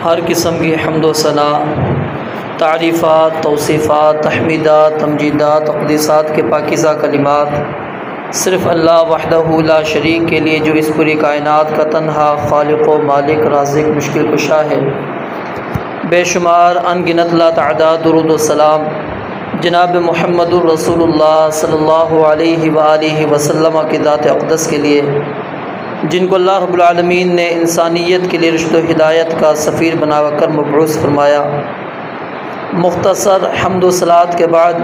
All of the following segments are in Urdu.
ہر قسم کی حمد و ثنا، تعریفات، توصیفات، تحمیدات، تمجیدات، تقدیسات کے پاکیزہ کلمات صرف اللہ وحدہ لا شریک کے لیے، جو اس پوری کائنات کا تنہا خالق و مالک، رازق، مشکل کشا ہے۔ بے شمار ان گنت لا تعداد درود و سلام جناب محمد الرسول اللہ صلی اللہ علیہ وآلہ وسلم کی ذات اقدس کے لیے، جن کو اللہ رب العالمین نے انسانیت کے لیے رشد و ہدایت کا سفیر بنا کر مبعوث فرمایا۔ مختصر حمد و صلوات کے بعد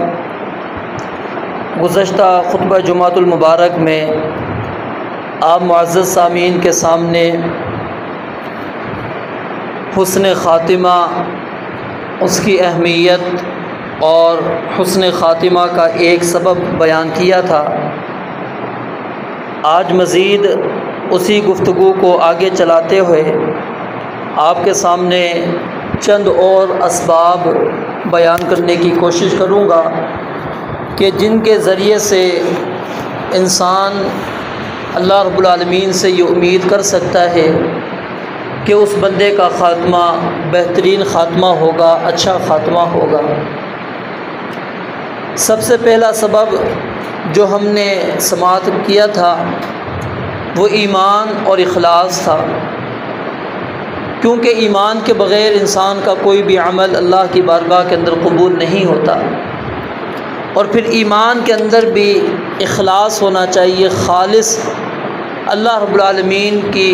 گزشتہ خطبہ جمعۃ المبارک میں آپ معزز سامعین کے سامنے حسن خاتمہ، اس کی اہمیت اور حسن خاتمہ کا ایک سبب بیان کیا تھا۔ آج مزید اسی گفتگو کو آگے چلاتے ہوئے آپ کے سامنے چند اور اسباب بیان کرنے کی کوشش کروں گا کہ جن کے ذریعے سے انسان اللہ رب العالمین سے یہ امید کر سکتا ہے کہ اس بندے کا خاتمہ بہترین خاتمہ ہوگا، اچھا خاتمہ ہوگا۔ سب سے پہلا سبب جو ہم نے سماعت کیا تھا وہ ایمان اور اخلاص تھا، کیونکہ ایمان کے بغیر انسان کا کوئی بھی عمل اللہ کی بارگاہ کے اندر قبول نہیں ہوتا، اور پھر ایمان کے اندر بھی اخلاص ہونا چاہیے، خالص اللہ رب العالمین کی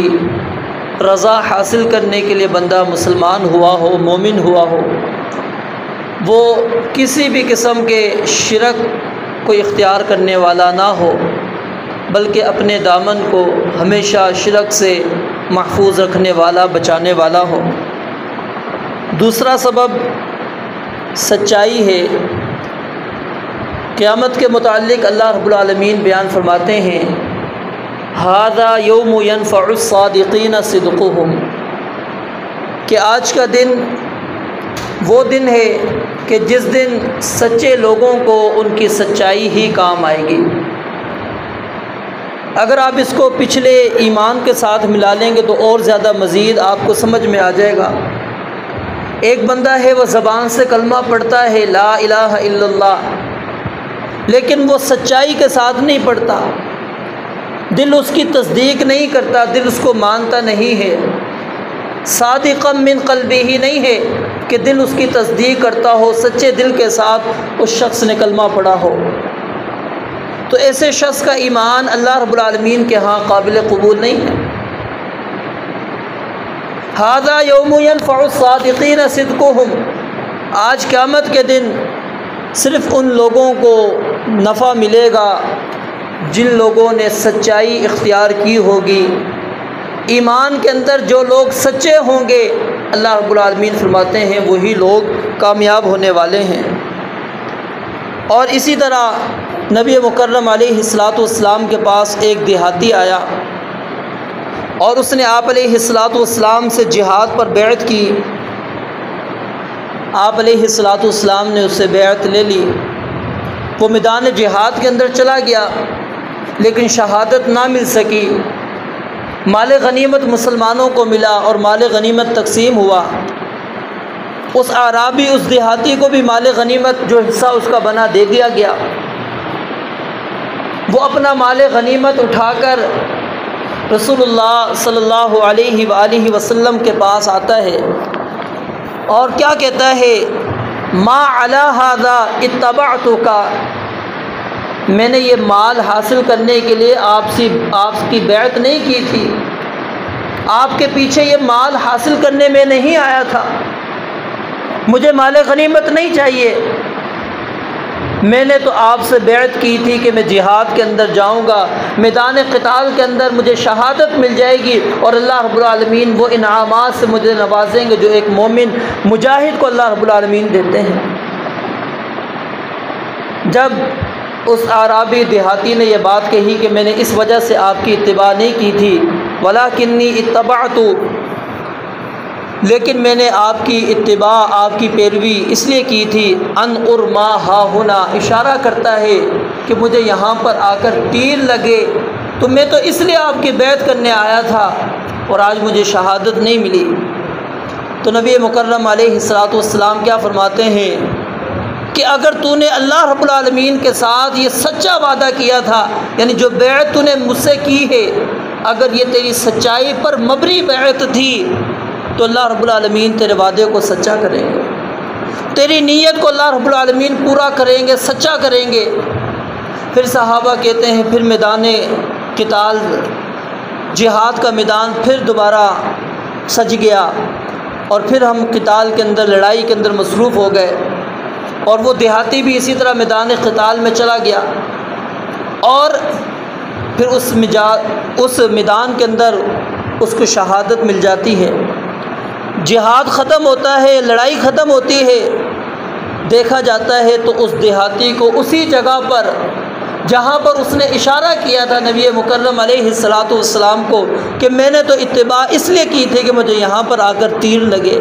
رضا حاصل کرنے کے لیے بندہ مسلمان ہوا ہو، مومن ہوا ہو، وہ کسی بھی قسم کے شرک کو اختیار کرنے والا نہ ہو، بلکہ اپنے دامن کو ہمیشہ شرک سے محفوظ رکھنے والا، بچانے والا ہو۔ دوسرا سبب سچائی ہے۔ قیامت کے متعلق اللہ رب العالمین بیان فرماتے ہیں، ھذا یوم ینفع الصادقین صدقہم، کہ آج کا دن وہ دن ہے کہ جس دن سچے لوگوں کو ان کی سچائی ہی کام آئے گی۔ اگر آپ اس کو پچھلے ایمان کے ساتھ ملا لیں گے تو اور زیادہ مزید آپ کو سمجھ میں آ جائے گا۔ ایک بندہ ہے، وہ زبان سے کلمہ پڑھتا ہے لا الہ الا اللہ، لیکن وہ سچائی کے ساتھ نہیں پڑھتا، دل اس کی تصدیق نہیں کرتا، دل اس کو مانتا نہیں ہے، صادقا من قلبہ ہی نہیں ہے کہ دل اس کی تصدیق کرتا ہو، سچے دل کے ساتھ اس شخص نے کلمہ پڑھا ہو، تو ایسے شخص کا ایمان اللہ رب العالمین کے ہاں قابل قبول نہیں ہے۔ ھذا یوم ینفع الصادقین صدقہم، آج قیامت کے دن صرف ان لوگوں کو نفع ملے گا جن لوگوں نے سچائی اختیار کی ہوگی۔ ایمان کے اندر جو لوگ سچے ہوں گے، اللہ رب العالمین فرماتے ہیں وہی لوگ کامیاب ہونے والے ہیں۔ اور اسی طرح نبی مکرم علیہ الصلاۃ والسلام کے پاس ایک دیہاتی آیا اور اس نے آپ علیہ الصلاۃ والسلام سے جہاد پر بیعت کی۔ آپ علیہ الصلاۃ والسلام نے اس سے بیعت لے لی، وہ میدان جہاد کے اندر چلا گیا لیکن شہادت نہ مل سکی۔ مال غنیمت مسلمانوں کو ملا اور مال غنیمت تقسیم ہوا۔ اس اعرابی، اس دیہاتی کو بھی مال غنیمت جو حصہ اس کا بنا دے دیا گیا۔ وہ اپنا مال غنیمت اٹھا کر رسول اللہ صلی اللہ علیہ وآلہ وسلم کے پاس آتا ہے اور کیا کہتا ہے، ما علی ھذا اتبعتک، میں نے یہ مال حاصل کرنے کے لیے آپ کی بیعت نہیں کی تھی، آپ کے پیچھے یہ مال حاصل کرنے میں نہیں آیا تھا، مجھے مال غنیمت نہیں چاہیے، میں نے تو آپ سے بیعت کی تھی کہ میں جہاد کے اندر جاؤں گا، میدان قتال کے اندر مجھے شہادت مل جائے گی اور اللہ رب العالمین وہ انعامات سے مجھے نوازیں گے جو ایک مومن مجاہد کو اللہ رب العالمین دیتے ہیں۔ جب اس اعرابی دیہاتی نے یہ بات کہی کہ میں نے اس وجہ سے آپ کی اتباع نہیں کی تھی، ولاکنی اتبعت، لیکن میں نے آپ کی اتباع، آپ کی پیروی اس لیے کی تھی، ان ارما ہا ہونا، اشارہ کرتا ہے کہ مجھے یہاں پر آ کر تیر لگے، تو میں تو اس لیے آپ کی بیعت کرنے آیا تھا اور آج مجھے شہادت نہیں ملی۔ تو نبی مکرم علیہ الصلوۃ والسلام کیا فرماتے ہیں کہ اگر تو نے اللہ رب العالمین کے ساتھ یہ سچا وعدہ کیا تھا، یعنی جو بیعت تو نے مجھ سے کی ہے، اگر یہ تیری سچائی پر مبنی بیعت تھی تو اللہ رب العالمین تیرے وعدے کو سچا کریں گے، تیری نیت کو اللہ رب العالمین پورا کریں گے، سچا کریں گے۔ پھر صحابہ کہتے ہیں پھر میدان قتال، جہاد کا میدان پھر دوبارہ سج گیا، اور پھر ہم قتال کے اندر، لڑائی کے اندر مصروف ہو گئے، اور وہ دیہاتی بھی اسی طرح میدان قتال میں چلا گیا، اور پھر اس میدان کے اندر اس کو شہادت مل جاتی ہے، جہاد ختم ہوتا ہے، لڑائی ختم ہوتی ہے، دیکھا جاتا ہے تو اس دیہاتی کو اسی جگہ پر جہاں پر اس نے اشارہ کیا تھا نبی مکرم علیہ الصلوۃ والسلام کو کہ میں نے تو اتباع اس لیے کی تھی کہ مجھے یہاں پر آ کر تیر لگے،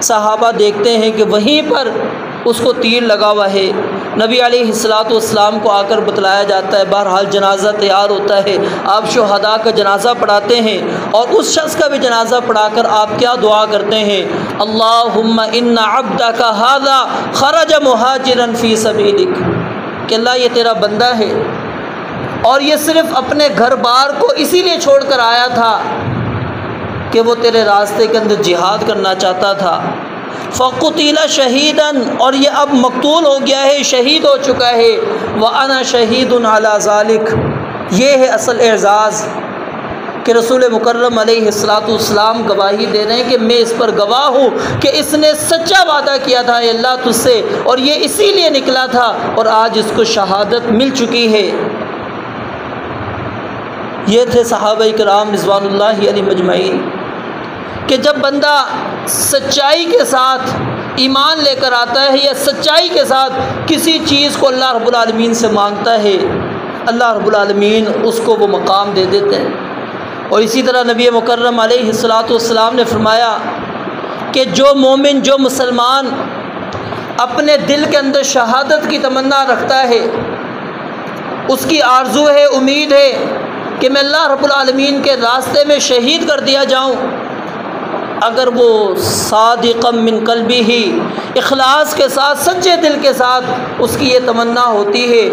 صحابہ دیکھتے ہیں کہ وہیں پر اس کو تیر لگا ہوا ہے۔ نبی علیہ الصلوۃ والسلام کو آ کر بتلایا جاتا ہے، بہرحال جنازہ تیار ہوتا ہے، آپ شہداء کا جنازہ پڑھاتے ہیں، اور اس شخص کا بھی جنازہ پڑھا کر آپ کیا دعا کرتے ہیں؟ اللہم ان عبدک ھذا خرج مہاجرا فی سبیلک، کہ اللہ یہ تیرا بندہ ہے اور یہ صرف اپنے گھر بار کو اسی لیے چھوڑ کر آیا تھا کہ وہ تیرے راستے کے اندر جہاد کرنا چاہتا تھا، فقتل شہیدا، اور یہ اب مقتول ہو گیا ہے، شہید ہو چکا ہے، وانا شہید علی ذلک، یہ ہے اصل اعزاز کہ رسول مکرم علیہ الصلوۃ والسلام گواہی دے رہے ہیں کہ میں اس پر گواہ ہوں کہ اس نے سچا وعدہ کیا تھا اے اللہ تجھ سے، اور یہ اسی لیے نکلا تھا، اور آج اس کو شہادت مل چکی ہے۔ یہ تھے صحابہ کرام رضوان اللہ علیہم اجمعین کہ جب بندہ سچائی کے ساتھ ایمان لے کر آتا ہے یا سچائی کے ساتھ کسی چیز کو اللہ رب العالمین سے مانگتا ہے، اللہ رب العالمین اس کو وہ مقام دے دیتے ہیں۔ اور اسی طرح نبی مکرم علیہ الصلوۃ والسلام نے فرمایا کہ جو مومن، جو مسلمان اپنے دل کے اندر شہادت کی تمنا رکھتا ہے، اس کی آرزو ہے، امید ہے کہ میں اللہ رب العالمین کے راستے میں شہید کر دیا جاؤں، اگر وہ صادقا من قلبہ ہی، اخلاص کے ساتھ، سچے دل کے ساتھ اس کی یہ تمنا ہوتی ہے،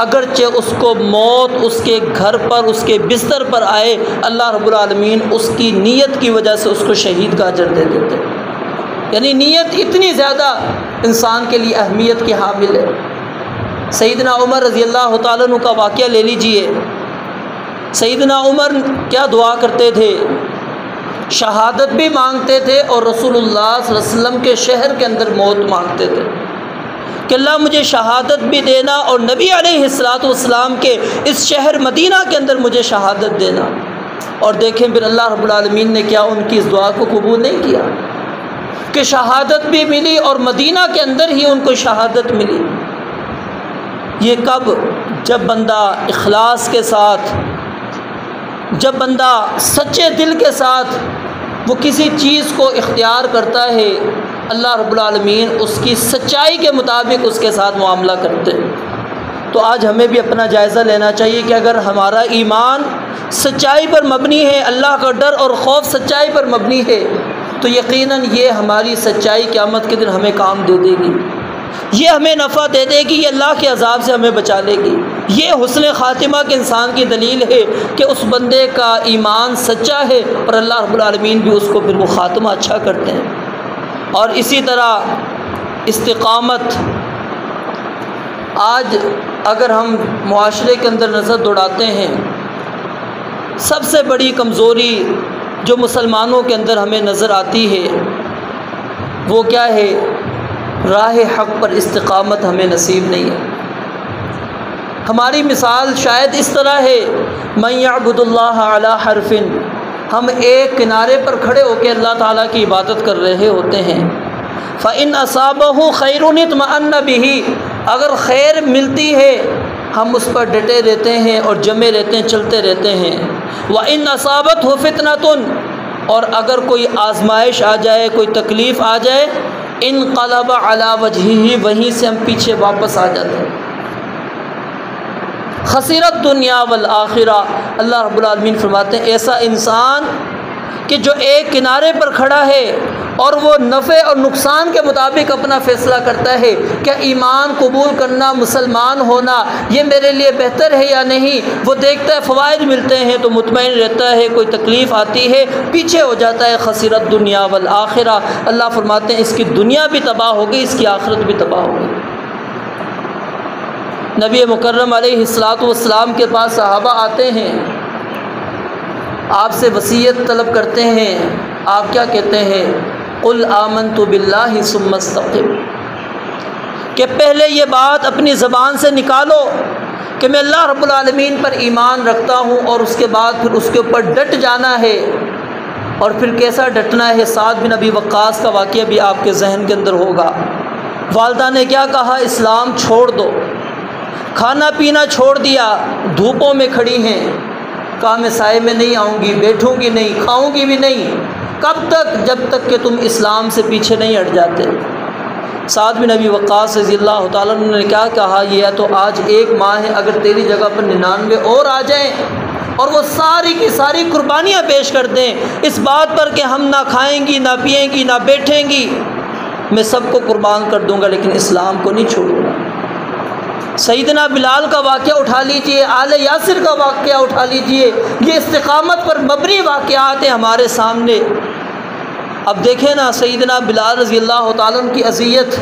اگرچہ اس کو موت اس کے گھر پر، اس کے بستر پر آئے، اللہ رب العالمین اس کی نیت کی وجہ سے اس کو شہید کا اجر دے دیتے ہیں۔ یعنی نیت اتنی زیادہ انسان کے لیے اہمیت کی حامل ہے۔ سیدنا عمر رضی اللہ تعالیٰ عنہ کا واقعہ لے لیجئے۔ سیدنا عمر کیا دعا کرتے تھے؟ شہادت بھی مانگتے تھے، اور رسول اللہ صلی اللہ علیہ وسلم کے شہر کے اندر موت مانگتے تھے کہ اللہ مجھے شہادت بھی دینا، اور نبی علیہ الصلوۃ والسلام کے اس شہر مدینہ کے اندر مجھے شہادت دینا۔ اور دیکھیں پھر اللہ رب العالمین نے کیا ان کی اس دعا کو قبول نہیں کیا کہ شہادت بھی ملی، اور مدینہ کے اندر ہی ان کو شہادت ملی۔ یہ کب؟ جب بندہ اخلاص کے ساتھ، جب بندہ سچے دل کے ساتھ وہ کسی چیز کو اختیار کرتا ہے، اللہ رب العالمین اس کی سچائی کے مطابق اس کے ساتھ معاملہ کرتے ہیں۔ تو آج ہمیں بھی اپنا جائزہ لینا چاہیے کہ اگر ہمارا ایمان سچائی پر مبنی ہے، اللہ کا ڈر اور خوف سچائی پر مبنی ہے، تو یقیناً یہ ہماری سچائی قیامت کے دن ہمیں کام دے دے گی، یہ ہمیں نفع دے دے گی، یہ اللہ کے عذاب سے ہمیں بچا لے گی۔ یہ حسن خاتمہ کے انسان کی دلیل ہے کہ اس بندے کا ایمان سچا ہے، اور اللہ رب العالمین بھی اس کو پھر وہ خاتمہ اچھا کرتے ہیں۔ اور اسی طرح استقامت، آج اگر ہم معاشرے کے اندر نظر دوڑاتے ہیں، سب سے بڑی کمزوری جو مسلمانوں کے اندر ہمیں نظر آتی ہے وہ کیا ہے؟ راہ حق پر استقامت ہمیں نصیب نہیں ہے۔ ہماری مثال شاید اس طرح ہے، من یعبد اللہ علی حرف، ہم ایک کنارے پر کھڑے ہو کے اللہ تعالیٰ کی عبادت کر رہے ہوتے ہیں، فإن أصابه خیر اطمأن به، اگر خیر ملتی ہے ہم اس پر ڈٹے رہتے ہیں اور جمے رہتے ہیں، چلتے رہتے ہیں، وإن أصابته فتنة، اور اگر کوئی آزمائش آ جائے، کوئی تکلیف آ جائے، انقلب علی وجہہ، وہیں سے ہم پیچھے واپس آ جاتے ہیں۔ خسرت دنیا والآخرہ، اللہ رب العالمین فرماتے ہیں ایسا انسان کہ جو ایک کنارے پر کھڑا ہے اور وہ نفع اور نقصان کے مطابق اپنا فیصلہ کرتا ہے، کیا ایمان قبول کرنا، مسلمان ہونا یہ میرے لیے بہتر ہے یا نہیں۔ وہ دیکھتا ہے فوائد ملتے ہیں تو مطمئن رہتا ہے، کوئی تکلیف آتی ہے پیچھے ہو جاتا ہے۔ خسرت دنیا والآخرہ، اللہ فرماتے ہیں اس کی دنیا بھی تباہ ہو گئی، اس کی آخرت بھی تباہ ہو گئی۔ نبی مکرم علیہ الصلاۃ والسلام کے پاس صحابہ آتے ہیں، آپ سے وصیت طلب کرتے ہیں، آپ کیا کہتے ہیں؟ قل آمنت باللہ ثم استقم، کہ پہلے یہ بات اپنی زبان سے نکالو کہ میں اللہ رب العالمین پر ایمان رکھتا ہوں، اور اس کے بعد پھر اس کے اوپر ڈٹ جانا ہے۔ اور پھر کیسا ڈٹنا ہے؟ سعد بن ابی وقاص کا واقعہ بھی آپ کے ذہن کے اندر ہوگا۔ والدہ نے کیا کہا؟ اسلام چھوڑ دو۔ کھانا پینا چھوڑ دیا، دھوپوں میں کھڑی ہیں، کہا میں سائے میں نہیں آؤں گی، بیٹھوں گی نہیں، کھاؤں گی بھی نہیں۔ کب تک؟ جب تک کہ تم اسلام سے پیچھے نہیں ہٹ جاتے۔ سعد بن ابی وقاص رضی اللہ تعالیٰ عنہ نے کیا کہا؟ یہ تو آج 1 ماہ ہے، اگر تیری جگہ پر 99 اور آ جائیں اور وہ ساری کی ساری قربانیاں پیش کر دیں اس بات پر کہ ہم نہ کھائیں گی، نہ پیئیں گی، نہ بیٹھیں گی، میں سب کو قربان کر دوں گا لیکن اسلام کو نہیں چھوڑوں گا۔ سیدنا بلال کا واقعہ اٹھا لیجئے، آل یاسر کا واقعہ اٹھا لیجئے، یہ استقامت پر مبنی واقعات ہیں ہمارے سامنے۔ اب دیکھیں نا سیدنا بلال رضی اللہ تعالیٰ عنہ کی اذیت،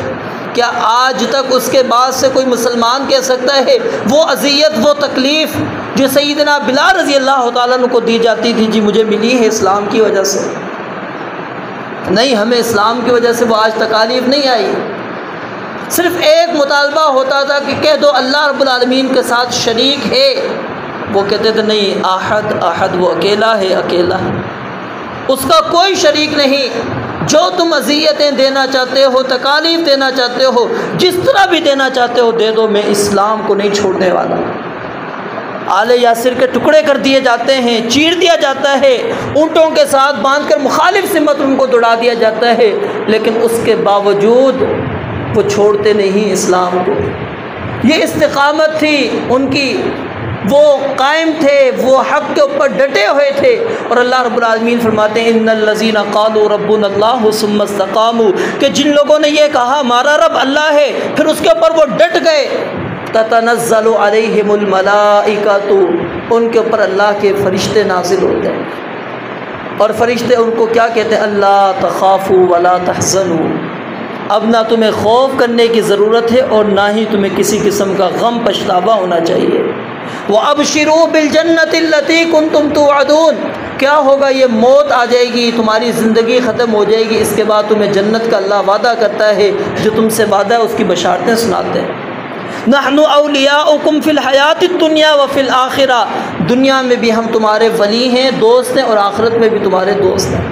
کیا آج تک اس کے بعد سے کوئی مسلمان کہہ سکتا ہے وہ اذیت، وہ تکلیف جو سیدنا بلال رضی اللہ تعالیٰ عنہ کو دی جاتی تھی جی مجھے ملی ہے اسلام کی وجہ سے؟ نہیں، ہمیں اسلام کی وجہ سے وہ آج تکالیف نہیں آئی۔ صرف ایک مطالبہ ہوتا تھا کہ کہہ دو اللہ رب العالمین کے ساتھ شریک ہے، وہ کہتے تھے نہیں، احد احد، وہ اکیلا ہے، اکیلا ہے، اس کا کوئی شریک نہیں۔ جو تم اذیتیں دینا چاہتے ہو، تکالیف دینا چاہتے ہو، جس طرح بھی دینا چاہتے ہو دے دو، میں اسلام کو نہیں چھوڑنے والا۔ آل یاسر کے ٹکڑے کر دیے جاتے ہیں، چیر دیا جاتا ہے، اونٹوں کے ساتھ باندھ کر مخالف سمت ان کو دوڑا دیا جاتا ہے، لیکن اس کے باوجود وہ چھوڑتے نہیں اسلام کو۔ یہ استقامت تھی ان کی، وہ قائم تھے، وہ حق کے اوپر ڈٹے ہوئے تھے۔ اور اللہ رب العالمین فرماتے ہیں ان الذین قالوا ربنا اللہ ثم استقاموا، کہ جن لوگوں نے یہ کہا ہمارا رب اللہ ہے پھر اس کے اوپر وہ ڈٹ گئے، تتنزل علیہم الملائکۃ، ان کے اوپر اللہ کے فرشتے نازل ہوتے ہیں، اور فرشتے ان کو کیا کہتے ہیں؟ اللہ تخافوا ولا تحزنوا، اب نہ تمہیں خوف کرنے کی ضرورت ہے اور نہ ہی تمہیں کسی قسم کا غم پچھتاوا ہونا چاہیے۔ وَأَبْشِرُوا بِالْجَنَّةِ الَّتِي كُنْتُمْ تُوعَدُونَ، کیا ہوگا؟ یہ موت آ جائے گی، تمہاری زندگی ختم ہو جائے گی، اس کے بعد تمہیں جنت کا اللہ وعدہ کرتا ہے، جو تم سے وعدہ ہے اس کی بشارتیں سناتے ہیں۔ نحن اولیاؤکم فی الحیات الدنیا وفی الآخرہ، دنیا میں بھی ہم تمہارے ولی ہیں، دوست ہیں، اور آخرت میں بھی تمہارے دوست ہیں۔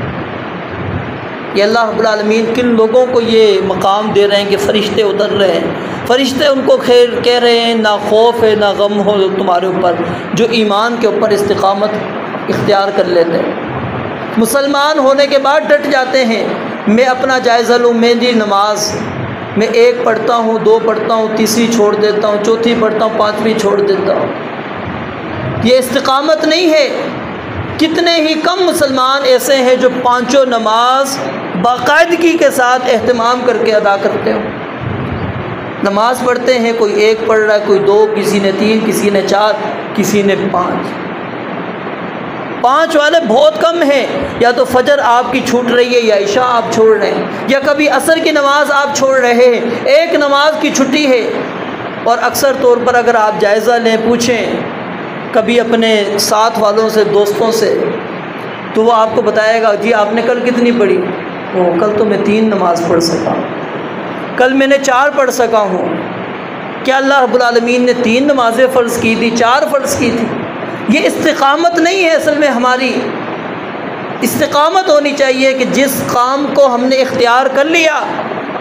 یہ اللہ رب العالمین کن لوگوں کو یہ مقام دے رہے ہیں کہ فرشتے اتر رہے ہیں، فرشتے ان کو خیر کہہ رہے ہیں، نہ خوف ہے نہ غم ہو تمہارے اوپر، جو ایمان کے اوپر استقامت اختیار کر لیتے ہیں، مسلمان ہونے کے بعد ڈٹ جاتے ہیں۔ میں اپنا جائزہ لوں، میری نماز میں 1 پڑھتا ہوں، 2 پڑھتا ہوں، تیسری چھوڑ دیتا ہوں، چوتھی پڑھتا ہوں، 5ویں چھوڑ دیتا ہوں، یہ استقامت نہیں ہے۔ کتنے ہی کم مسلمان ایسے ہیں جو 5 نماز باقاعدگی کے ساتھ اہتمام کر کے ادا کرتے ہو۔ نماز پڑھتے ہیں، کوئی 1 پڑھ رہا ہے، کوئی 2، کسی نے 3، کسی نے 4، کسی نے 5۔ 5 والے بہت کم ہیں، یا تو فجر آپ کی چھوٹ رہی ہے، یا عشاء آپ چھوڑ رہے ہیں، یا کبھی عصر کی نماز آپ چھوڑ رہے ہیں، 1 نماز کی چھٹی ہے۔ اور اکثر طور پر اگر آپ جائزہ لیں، پوچھیں کبھی اپنے ساتھ والوں سے، دوستوں سے، تو وہ آپ کو بتائے گا جی آپ نے کل کتنی پڑھی؟ کل تو میں 3 نماز پڑھ سکا، کل میں نے 4 پڑھ سکا ہوں۔ کیا اللہ رب العالمین نے 3 نمازیں فرض کی تھی، 4 فرض کی تھی؟ یہ استقامت نہیں ہے اصل میں۔ ہماری استقامت ہونی چاہیے کہ جس کام کو ہم نے اختیار کر لیا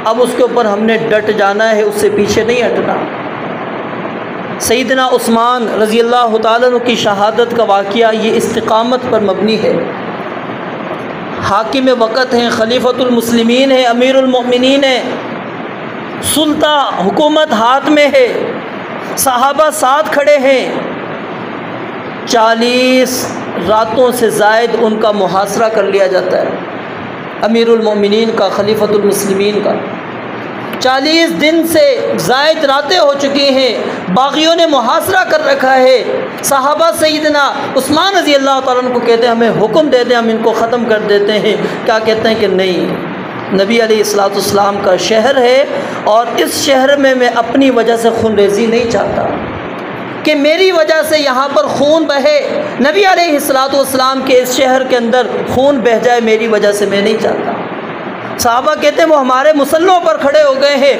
اب اس کے اوپر ہم نے ڈٹ جانا ہے، اس سے پیچھے نہیں ہٹنا۔ سیدنا عثمان رضی اللہ تعالیٰ عنہ کی شہادت کا واقعہ یہ استقامت پر مبنی ہے۔ حاکم وقت ہیں، خلیفۃ المسلمین ہیں، امیر المؤمنین ہیں، سلطہ حکومت ہاتھ میں ہے، صحابہ ساتھ کھڑے ہیں، 40 راتوں سے زائد ان کا محاصرہ کر لیا جاتا ہے۔ امیر المومنین کا، خلیفۃ المسلمین کا۔ 40 دن سے زائد راتیں ہو چکی ہیں، باغیوں نے محاصرہ کر رکھا ہے۔ صحابہ سیدنا عثمان رضی اللہ تعالیٰ عنہ کو کہتے ہیں ہمیں حکم دے دیں، ہم ان کو ختم کر دیتے ہیں۔ کیا کہتے ہیں کہ نہیں، نبی علیہ الصلوۃ والسلام کا شہر ہے اور اس شہر میں میں اپنی وجہ سے خون ریزی نہیں چاہتا کہ میری وجہ سے یہاں پر خون بہے، نبی علیہ الصلوۃ والسلام کے اس شہر کے اندر خون بہہ جائے، میری وجہ سے میں نہیں چاہتا۔ صحابہ کہتے ہیں وہ ہمارے مسلوں پر کھڑے ہو گئے ہیں،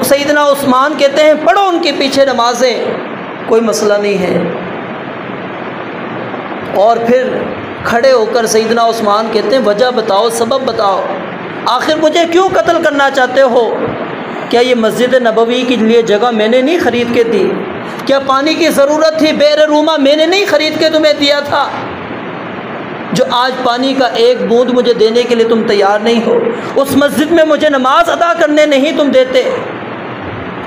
سیدنا عثمان کہتے ہیں پڑھو ان کے پیچھے نمازیں، کوئی مسئلہ نہیں ہے۔ اور پھر کھڑے ہو کر سیدنا عثمان کہتے ہیں وجہ بتاؤ، سبب بتاؤ، آخر مجھے کیوں قتل کرنا چاہتے ہو؟ کیا یہ مسجد نبوی کے لیے جگہ میں نے نہیں خرید کے دی؟ کیا پانی کی ضرورت تھی بئر روما میں نے نہیں خرید کے تمہیں دیا تھا؟ جو آج پانی کا ایک بوند مجھے دینے کے لیے تم تیار نہیں ہو، اس مسجد میں مجھے نماز ادا کرنے نہیں تم دیتے۔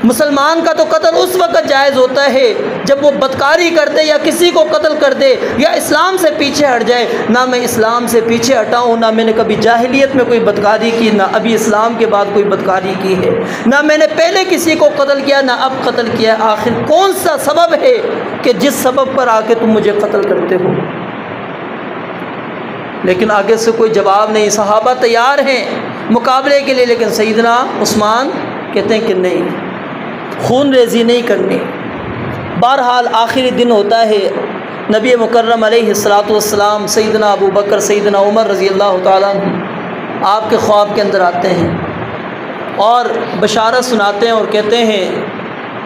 مسلمان کا تو قتل اس وقت جائز ہوتا ہے جب وہ بدکاری کر دے یا کسی کو قتل کر دے یا اسلام سے پیچھے ہٹ جائے۔ نہ میں اسلام سے پیچھے ہٹا ہوں، نہ میں نے کبھی جاہلیت میں کوئی بدکاری کی، نہ ابھی اسلام کے بعد کوئی بدکاری کی ہے، نہ میں نے پہلے کسی کو قتل کیا نہ اب قتل کیا۔ آخر کون سا سبب ہے کہ جس سبب پر آ کے تم مجھے قتل کرتے ہو؟ لیکن آگے سے کوئی جواب نہیں۔ صحابہ تیار ہیں مقابلے کے لیے، لیکن سیدنا عثمان کہتے ہیں کہ نہیں، خون ریزی نہیں کرنی۔ بہرحال آخری دن ہوتا ہے، نبی مکرم علیہ الصلوۃ والسلام سیدنا ابو بکر، سیدنا عمر رضی اللہ تعالیٰ عنہ آپ کے خواب کے اندر آتے ہیں اور بشارت سناتے ہیں اور کہتے ہیں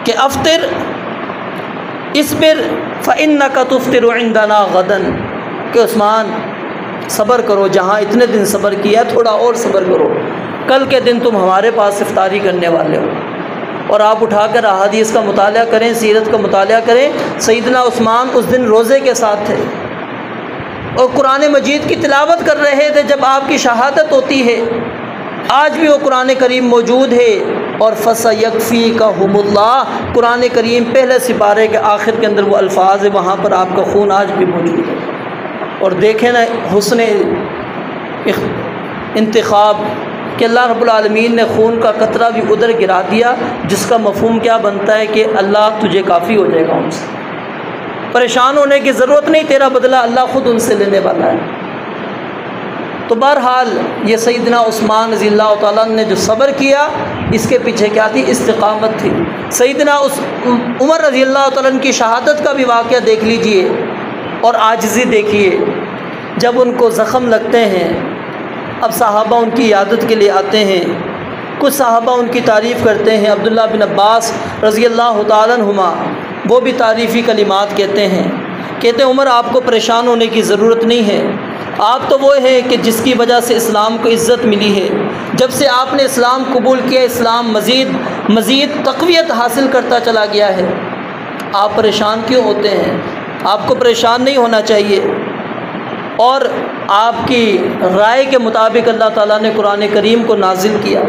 کہ افطر اصبر فإنک تفطر عندنا غدا، کہ عثمان صبر کرو، جہاں اتنے دن صبر کیا تھوڑا اور صبر کرو، کل کے دن تم ہمارے پاس افطاری کرنے والے ہو۔ اور آپ اٹھا کر احادیث کا مطالعہ کریں، سیرت کا مطالعہ کریں، سیدنا عثمان اس دن روزے کے ساتھ تھے اور قرآن مجید کی تلاوت کر رہے تھے جب آپ کی شہادت ہوتی ہے۔ آج بھی وہ قرآن کریم موجود ہے، اور فَسَيَكْفِيكَهُمُ اللَّهُ، قرآن کریم پہلے سپارے کے آخر کے اندر وہ الفاظ ہے، وہاں پر آپ کا خون آج بھی موجود ہے۔ اور دیکھیں نا حسن انتخاب کہ اللہ رب العالمین نے خون کا قطرہ بھی ادھر گرا دیا، جس کا مفہوم کیا بنتا ہے کہ اللہ تجھے کافی ہو جائے گا، ان سے پریشان ہونے کی ضرورت نہیں، تیرا بدلہ اللہ خود ان سے لینے والا ہے۔ تو بہرحال یہ سیدنا عثمان رضی اللہ تعالیٰ نے جو صبر کیا، اس کے پیچھے کیا تھی؟ استقامت تھی۔ سیدنا عمر رضی اللہ تعالیٰ کی شہادت کا بھی واقعہ دیکھ لیجئے اور عاجزی دیکھیے۔ جب ان کو زخم لگتے ہیں، اب صحابہ ان کی عیادت کے لیے آتے ہیں، کچھ صحابہ ان کی تعریف کرتے ہیں، عبداللہ بن عباس رضی اللہ تعالیٰ عنہما وہ بھی تعریفی کلمات کہتے ہیں عمر آپ کو پریشان ہونے کی ضرورت نہیں ہے، آپ تو وہ ہیں کہ جس کی وجہ سے اسلام کو عزت ملی ہے، جب سے آپ نے اسلام قبول کیا اسلام مزید تقویت حاصل کرتا چلا گیا ہے، آپ پریشان کیوں ہوتے ہیں؟ آپ کو پریشان نہیں ہونا چاہیے۔ اور آپ کی رائے کے مطابق اللہ تعالیٰ نے قرآن کریم کو نازل کیا۔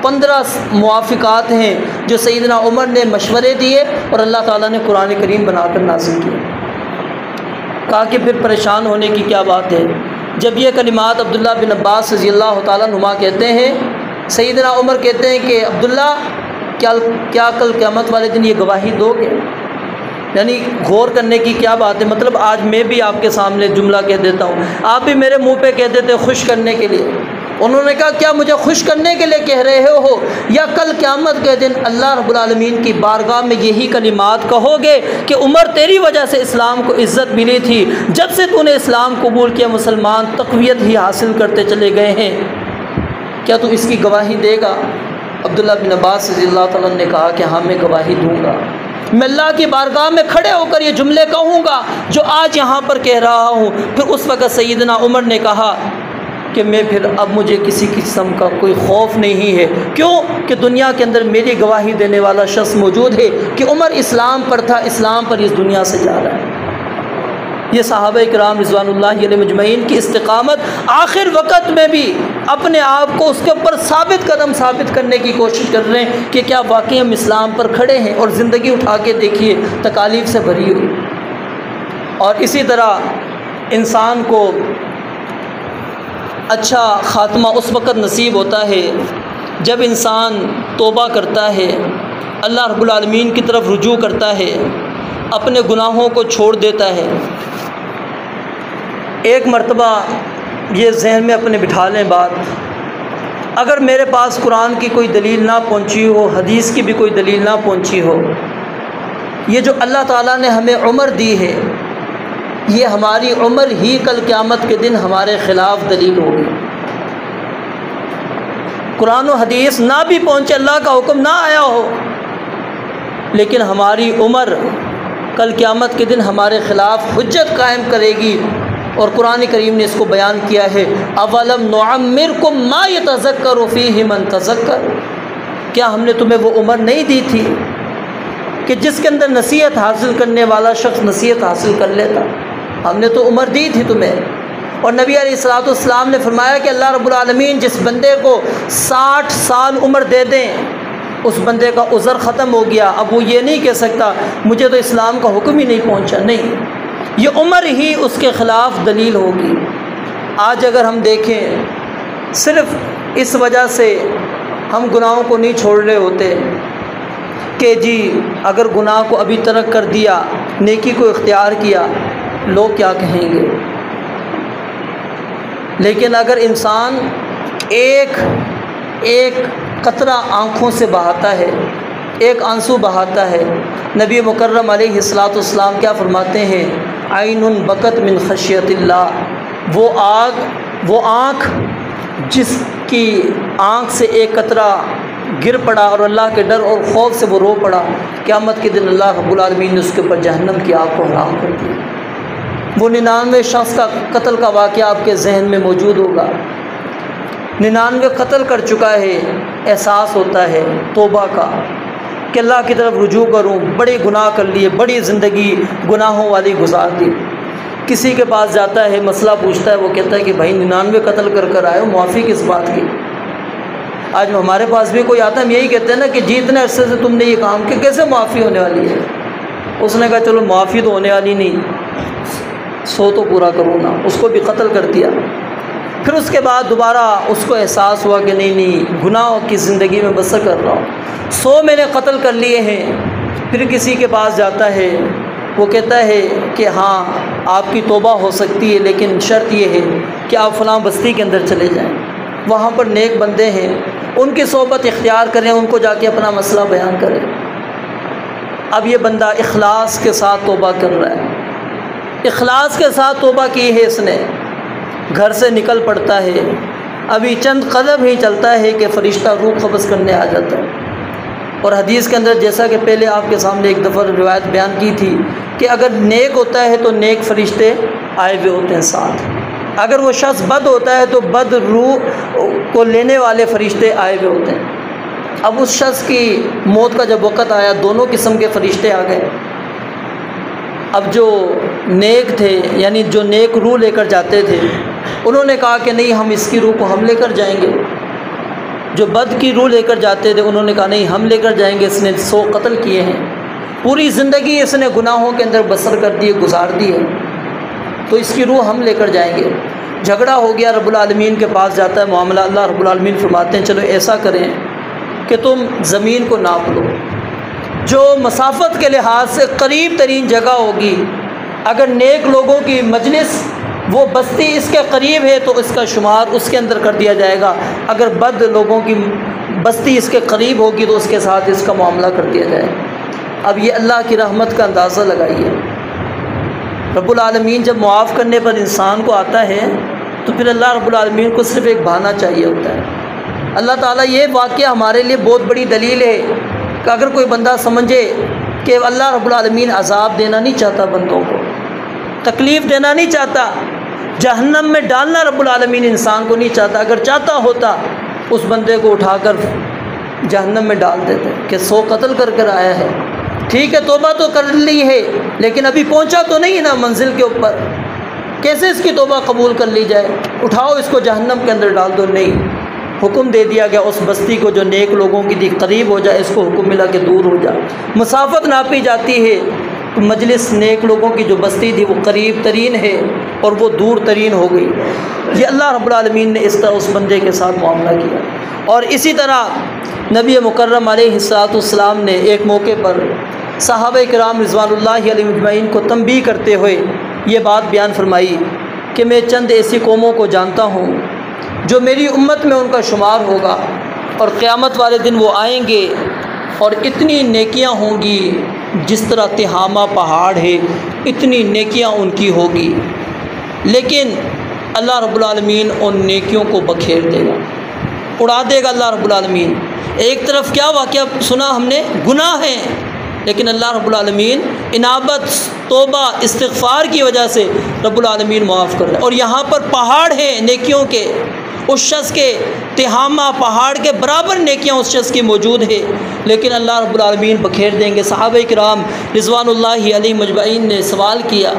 15 موافقات ہیں جو سیدنا عمر نے مشورے دیے اور اللہ تعالیٰ نے قرآن کریم بنا کر نازل کیا۔ کہا کہ پھر پریشان ہونے کی کیا بات ہے؟ جب یہ کلمات عبداللہ بن عباس رضی اللہ تعالیٰ عنہما کہتے ہیں، سیدنا عمر کہتے ہیں کہ عبداللہ کیا کل قیامت والے دن یہ گواہی دو گے؟ یعنی غور کرنے کی کیا بات ہے؟ مطلب آج میں بھی آپ کے سامنے جملہ کہہ دیتا ہوں، آپ بھی میرے منہ پہ کہہ دیتے خوش کرنے کے لیے۔ انہوں نے کہا کیا مجھے خوش کرنے کے لیے کہہ رہے ہو یا کل قیامت کے دن اللہ رب العالمین کی بارگاہ میں یہی کلمات کہو گے کہ عمر تیری وجہ سے اسلام کو عزت ملی تھی، جب سے تو نے اسلام قبول کیا مسلمان تقویت ہی حاصل کرتے چلے گئے ہیں، کیا تو اس کی گواہی دے گا؟ عبداللہ بن عباس رضی اللہ تعالیٰ نے کہا کہ ہاں میں گواہی دوں گا، میں اللہ کی بارگاہ میں کھڑے ہو کر یہ جملے کہوں گا جو آج یہاں پر کہہ رہا ہوں۔ پھر اس وقت سیدنا عمر نے کہا کہ میں پھر اب مجھے کسی قسم کا کوئی خوف نہیں ہے، کیوں کہ دنیا کے اندر میری گواہی دینے والا شخص موجود ہے کہ عمر اسلام پر تھا، اسلام پر اس دنیا سے جا رہا ہے۔ یہ صحابہ کرام رضوان اللہ علیہ مجمعین کی استقامت آخر وقت میں بھی اپنے آپ کو اس کے اوپر ثابت قدم ثابت کرنے کی کوشش کر رہے ہیں کہ کیا واقعی ہم اسلام پر کھڑے ہیں، اور زندگی اٹھا کے دیکھیے تکالیف سے بھری ہوئی۔ اور اسی طرح انسان کو اچھا خاتمہ اس وقت نصیب ہوتا ہے جب انسان توبہ کرتا ہے، اللہ رب العالمین کی طرف رجوع کرتا ہے، اپنے گناہوں کو چھوڑ دیتا ہے۔ ایک مرتبہ یہ ذہن میں اپنے بٹھا لیں بات، اگر میرے پاس قرآن کی کوئی دلیل نہ پہنچی ہو، حدیث کی بھی کوئی دلیل نہ پہنچی ہو، یہ جو اللہ تعالیٰ نے ہمیں عمر دی ہے، یہ ہماری عمر ہی کل قیامت کے دن ہمارے خلاف دلیل ہوگی۔ قرآن و حدیث نہ بھی پہنچے، اللہ کا حکم نہ آیا ہو، لیکن ہماری عمر کل قیامت کے دن ہمارے خلاف حجت قائم کرے گی۔ اور قرآن کریم نے اس کو بیان کیا ہے، اولم نعمرکم ما یتذکر فیہ من تذکر، کیا ہم نے تمہیں وہ عمر نہیں دی تھی کہ جس کے اندر نصیحت حاصل کرنے والا شخص نصیحت حاصل کر لیتا؟ ہم نے تو عمر دی تھی تمہیں۔ اور نبی علیہ الصلوۃ والسلام نے فرمایا کہ اللہ رب العالمین جس بندے کو 60 سال عمر دے دیں، اس بندے کا عذر ختم ہو گیا، اب وہ یہ نہیں کہہ سکتا مجھے تو اسلام کا حکم ہی نہیں پہنچا، نہیں، یہ عمر ہی اس کے خلاف دلیل ہوگی۔ آج اگر ہم دیکھیں، صرف اس وجہ سے ہم گناہوں کو نہیں چھوڑ رہے ہوتے کہ جی اگر گناہ کو ابھی ترک کر دیا، نیکی کو اختیار کیا، لوگ کیا کہیں گے۔ لیکن اگر انسان ایک قطرہ آنکھوں سے بہاتا ہے، ایک آنسو بہاتا ہے، نبی مکرم علیہ الصلوۃ والسلام کیا فرماتے ہیں، عین بکت من خشیت اللہ، وہ آنکھ جس کی آنکھ سے ایک قطرہ گر پڑا اور اللہ کے ڈر اور خوف سے وہ رو پڑا، قیامت کے دن اللہ رب العالمین نے اس کے اوپر جہنم کی آگ کو حرام کر دیا۔ وہ 99 شخص کا قتل کا واقعہ آپ کے ذہن میں موجود ہوگا، 99 قتل کر چکا ہے، احساس ہوتا ہے توبہ کا کہ اللہ کی طرف رجوع کروں، بڑے گناہ کر لیے، بڑی زندگی گناہوں والی گزار دی۔ کسی کے پاس جاتا ہے، مسئلہ پوچھتا ہے، وہ کہتا ہے کہ بھائی 99 قتل کر آئے ہو، معافی کس بات کی؟ آج ہمارے پاس بھی کوئی آتا ہے، ہم یہی کہتے ہیں نا کہ جتنے عرصے سے تم نے یہ کام کیا، کیسے معافی ہونے والی ہے؟ اس نے کہا چلو معافی تو ہونے والی نہیں، 100 تو پورا کروں نا، اس کو بھی قتل کر دیا۔ پھر اس کے بعد دوبارہ اس کو احساس ہوا کہ نہیں گناہوں کی زندگی میں بسر کر رہا ہوں، 100 میں نے قتل کر لیے ہیں۔ پھر کسی کے پاس جاتا ہے، وہ کہتا ہے کہ ہاں آپ کی توبہ ہو سکتی ہے، لیکن شرط یہ ہے کہ آپ فلاں بستی کے اندر چلے جائیں، وہاں پر نیک بندے ہیں، ان کی صحبت اختیار کریں، ان کو جا کے اپنا مسئلہ بیان کریں۔ اب یہ بندہ اخلاص کے ساتھ توبہ کر رہا ہے، اخلاص کے ساتھ توبہ کی ہے، اس نے گھر سے نکل پڑتا ہے، ابھی چند قدم ہی چلتا ہے کہ فرشتہ روح قبض کرنے آ جاتا ہے۔ اور حدیث کے اندر جیسا کہ پہلے آپ کے سامنے ایک دفعہ روایت بیان کی تھی کہ اگر نیک ہوتا ہے تو نیک فرشتے آئے ہوئے ہوتے ہیں ساتھ، اگر وہ شخص بد ہوتا ہے تو بد روح کو لینے والے فرشتے آئے ہوئے ہوتے ہیں۔ اب اس شخص کی موت کا جب وقت آیا، دونوں قسم کے فرشتے آ گئے۔ اب جو نیک تھے، یعنی جو نیک روح لے کر جاتے تھے، انہوں نے کہا کہ نہیں ہم اس کی روح کو ہم لے کر جائیں گے۔ جو بد کی روح لے کر جاتے تھے، انہوں نے کہا نہیں ہم لے کر جائیں گے، اس نے 100 قتل کیے ہیں، پوری زندگی اس نے گناہوں کے اندر بسر کر دی، گزار دی ہے، تو اس کی روح ہم لے کر جائیں گے۔ جھگڑا ہو گیا، رب العالمین کے پاس جاتا ہے معاملہ، اللہ رب العالمین فرماتے ہیں چلو ایسا کریں کہ تم زمین کو ناپ لو، جو مسافت کے لحاظ سے قریب ترین جگہ ہوگی، اگر نیک لوگوں کی مجلس وہ بستی اس کے قریب ہے تو اس کا شمار اس کے اندر کر دیا جائے گا، اگر بد لوگوں کی بستی اس کے قریب ہوگی تو اس کے ساتھ اس کا معاملہ کر دیا جائے۔ اب یہ اللہ کی رحمت کا اندازہ لگائیے، رب العالمین جب معاف کرنے پر انسان کو آتا ہے تو پھر اللہ رب العالمین کو صرف ایک بہانہ چاہیے ہوتا ہے۔ اللہ تعالیٰ یہ واقعہ ہمارے لیے بہت بڑی دلیل ہے کہ اگر کوئی بندہ سمجھے کہ اللہ رب العالمین عذاب دینا نہیں چاہتا، بندوں کو تکلیف دینا نہیں چاہتا، جہنم میں ڈالنا رب العالمین انسان کو نہیں چاہتا، اگر چاہتا ہوتا اس بندے کو اٹھا کر جہنم میں ڈال دیتے کہ 100 قتل کر آیا ہے، ٹھیک ہے توبہ تو کر لی ہے لیکن ابھی پہنچا تو نہیں نا منزل کے اوپر، کیسے اس کی توبہ قبول کر لی جائے؟ اٹھاؤ اس کو جہنم کے اندر ڈال دو۔ نہیں، حکم دے دیا گیا اس بستی کو جو نیک لوگوں کی تھی قریب ہو جائے، اس کو حکم ملا کہ دور ہو جائے۔ مسافت ناپی جاتی ہے، مجلس نیک لوگوں کی جو بستی تھی وہ قریب ترین ہے، اور وہ دور ترین ہو گئی۔ یہ اللہ رب العالمین نے اس طرح اس بندے کے ساتھ معاملہ کیا۔ اور اسی طرح نبی مکرم علیہ السلام نے ایک موقع پر صحابہ کرام رضوان اللہ علیہ مجمعین کو تنبیہ کرتے ہوئے یہ بات بیان فرمائی کہ میں چند ایسی قوموں کو جانتا ہوں جو میری امت میں ان کا شمار ہوگا، اور قیامت والے دن وہ آئیں گے اور اتنی نیکیاں ہوں گی جس طرح تہامہ پہاڑ ہے، اتنی نیکیاں ان کی ہوگی، لیکن اللہ رب العالمین ان نیکیوں کو بکھیر دے گا، اڑا دے گا اللہ رب العالمین۔ ایک طرف کیا واقعہ سنا ہم نے، گناہ ہیں، لیکن اللہ رب العالمین انابت، توبہ، استغفار کی وجہ سے رب العالمین معاف کر رہے ہیں۔ اور یہاں پر پہاڑ ہیں نیکیوں کے، اس شخص کے تہامہ پہاڑ کے برابر نیکیاں اس شخص کی موجود ہے، لیکن اللہ رب العالمین بکھیر دیں گے۔ صحابہ کرام رضوان اللہ علیہ مجمعین نے سوال کیا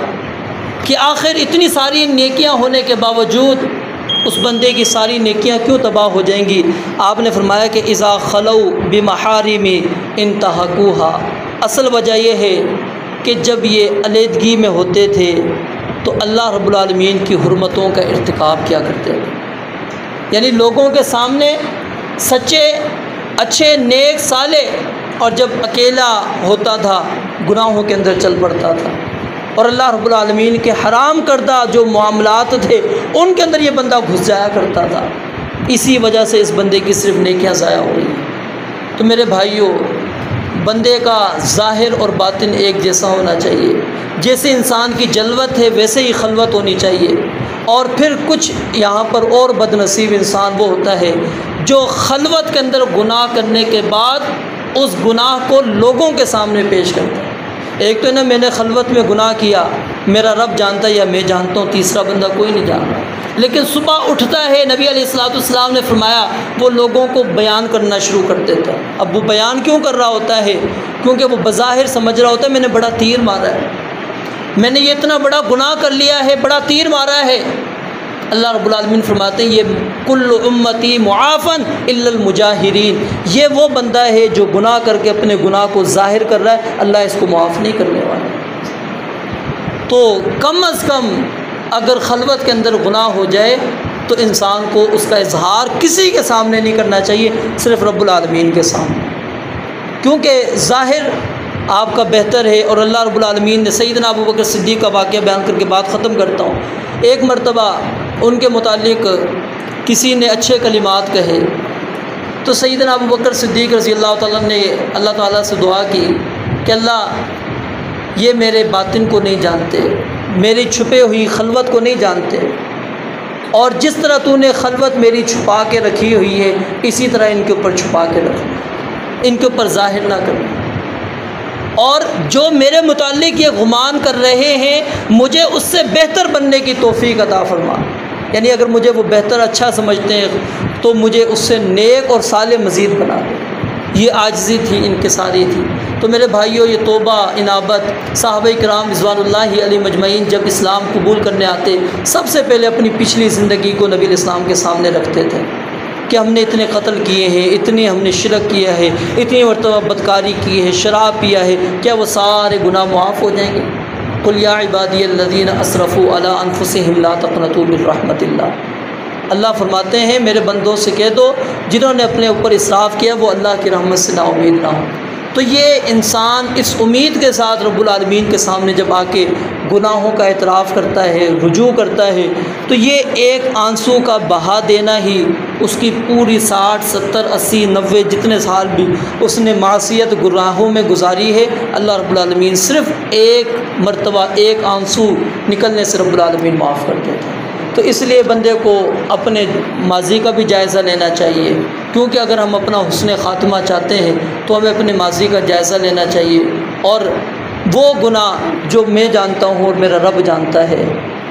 کہ آخر اتنی ساری نیکیاں ہونے کے باوجود اس بندے کی ساری نیکیاں کیوں تباہ ہو جائیں گی؟ آپ نے فرمایا کہ اذا خلو بمحارم انتہکوها، اصل وجہ یہ ہے کہ جب یہ علیحدگی میں ہوتے تھے تو اللہ رب العالمین کی حرمتوں کا ارتکاب کیا کرتے تھے، یعنی لوگوں کے سامنے سچے، اچھے، نیک، صالح، اور جب اکیلا ہوتا تھا گناہوں کے اندر چل پڑتا تھا، اور اللہ رب العالمین کے حرام کردہ جو معاملات تھے ان کے اندر یہ بندہ گھس جایا کرتا تھا۔ اسی وجہ سے اس بندے کی صرف نیکیاں ضائع ہو رہی ہیں۔ تو میرے بھائیوں، بندے کا ظاہر اور باطن ایک جیسا ہونا چاہیے، جیسے انسان کی جلوت ہے ویسے ہی خلوت ہونی چاہیے۔ اور پھر کچھ یہاں پر اور بد نصیب انسان وہ ہوتا ہے جو خلوت کے اندر گناہ کرنے کے بعد اس گناہ کو لوگوں کے سامنے پیش کرتا ہے۔ ایک تو نا میں نے خلوت میں گناہ کیا، میرا رب جانتا ہے یا میں جانتا ہوں، تیسرا بندہ کوئی نہیں جانتا، لیکن صبح اٹھتا ہے، نبی علیہ السلام نے فرمایا وہ لوگوں کو بیان کرنا شروع کر دیتا ہے۔ اب وہ بیان کیوں کر رہا ہوتا ہے؟ کیونکہ وہ بظاہر سمجھ رہا ہوتا ہے میں نے بڑا تیر مارا ہے، میں نے یہ اتنا بڑا گناہ کر لیا ہے، بڑا تیر مارا ہے۔ اللہ رب العالمین فرماتے ہیں یہ کل امتی معافن الا المجاہرین، یہ وہ بندہ ہے جو گناہ کر کے اپنے گناہ کو ظاہر کر رہا ہے، اللہ اس کو معاف نہیں کرنے والا۔ تو کم از کم اگر خلوت کے اندر گناہ ہو جائے تو انسان کو اس کا اظہار کسی کے سامنے نہیں کرنا چاہیے، صرف رب العالمین کے سامنے، کیونکہ ظاہر آپ کا بہتر ہے۔ اور اللہ رب العالمین نے سیدنا ابوبکر صدیق کا واقعہ بیان کر کے بات ختم کرتا ہوں۔ ایک مرتبہ ان کے متعلق کسی نے اچھے کلمات کہے تو سیدنا ابوبکر صدیق رضی اللہ تعالیٰ نے اللہ تعالیٰ سے دعا کی کہ اللہ یہ میرے باطن کو نہیں جانتے، میری چھپے ہوئی خلوت کو نہیں جانتے، اور جس طرح تو نے خلوت میری چھپا کے رکھی ہوئی ہے اسی طرح ان کے اوپر چھپا کے رکھنا، ان کے اوپر ظاہر نہ کرنا، اور جو میرے متعلق یہ گمان کر رہے ہیں مجھے اس سے بہتر بننے کی توفیق عطا فرما، یعنی اگر مجھے وہ بہتر اچھا سمجھتے ہیں تو مجھے اس سے نیک اور صالح مزید بنا دے۔ یہ عاجزی تھی، انکساری تھی۔ تو میرے بھائیوں، یہ توبہ، انابت، صحابہ کرام رضوان اللہ علیہ مجمعین جب اسلام قبول کرنے آتے سب سے پہلے اپنی پچھلی زندگی کو نبی الاسلام کے سامنے رکھتے تھے کہ ہم نے اتنے قتل کیے ہیں، اتنے ہم نے شرک کیا ہے، اتنی مرتبہ بدکاری کی ہے، شراب پیا ہے، کیا وہ سارے گناہ معاف ہو جائیں گے؟ قل یا عبادی الذین اسرفوا علی انفسہم لا تقنطوا من رحمت اللہ۔ اللہ فرماتے ہیں میرے بندوں سے کہہ دو جنہوں نے اپنے اوپر اسراف کیا وہ اللہ کی رحمت سے نا امید نہ ہو۔ تو یہ انسان اس امید کے ساتھ رب العالمین کے سامنے جب آ کے گناہوں کا اعتراف کرتا ہے، رجوع کرتا ہے، تو یہ ایک آنسو کا بہا دینا ہی اس کی پوری 60 70 80 90 جتنے سال بھی اس نے معصیت گناہوں میں گزاری ہے، اللہ رب العالمین صرف ایک مرتبہ ایک آنسو نکلنے سے رب العالمین معاف کر دیتا ہے۔ تو اس لیے بندے کو اپنے ماضی کا بھی جائزہ لینا چاہیے، کیونکہ اگر ہم اپنا حسن خاتمہ چاہتے ہیں تو ہمیں اپنے ماضی کا جائزہ لینا چاہیے، اور وہ گناہ جو میں جانتا ہوں اور میرا رب جانتا ہے،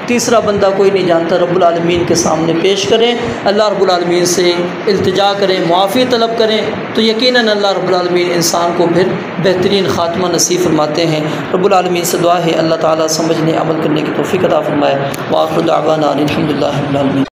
تیسرا بندہ کوئی نہیں جانتا، رب العالمین کے سامنے پیش کریں، اللہ رب العالمین سے التجا کریں، معافی طلب کریں، تو یقیناً اللہ رب العالمین انسان کو پھر بہترین خاتمہ نصیب فرماتے ہیں۔ رب العالمین سے دعا ہے اللہ تعالیٰ سمجھنے عمل کرنے کی توفیق عطا فرمائے۔ وآخر دعوانا الحمدللہ رب العالمین۔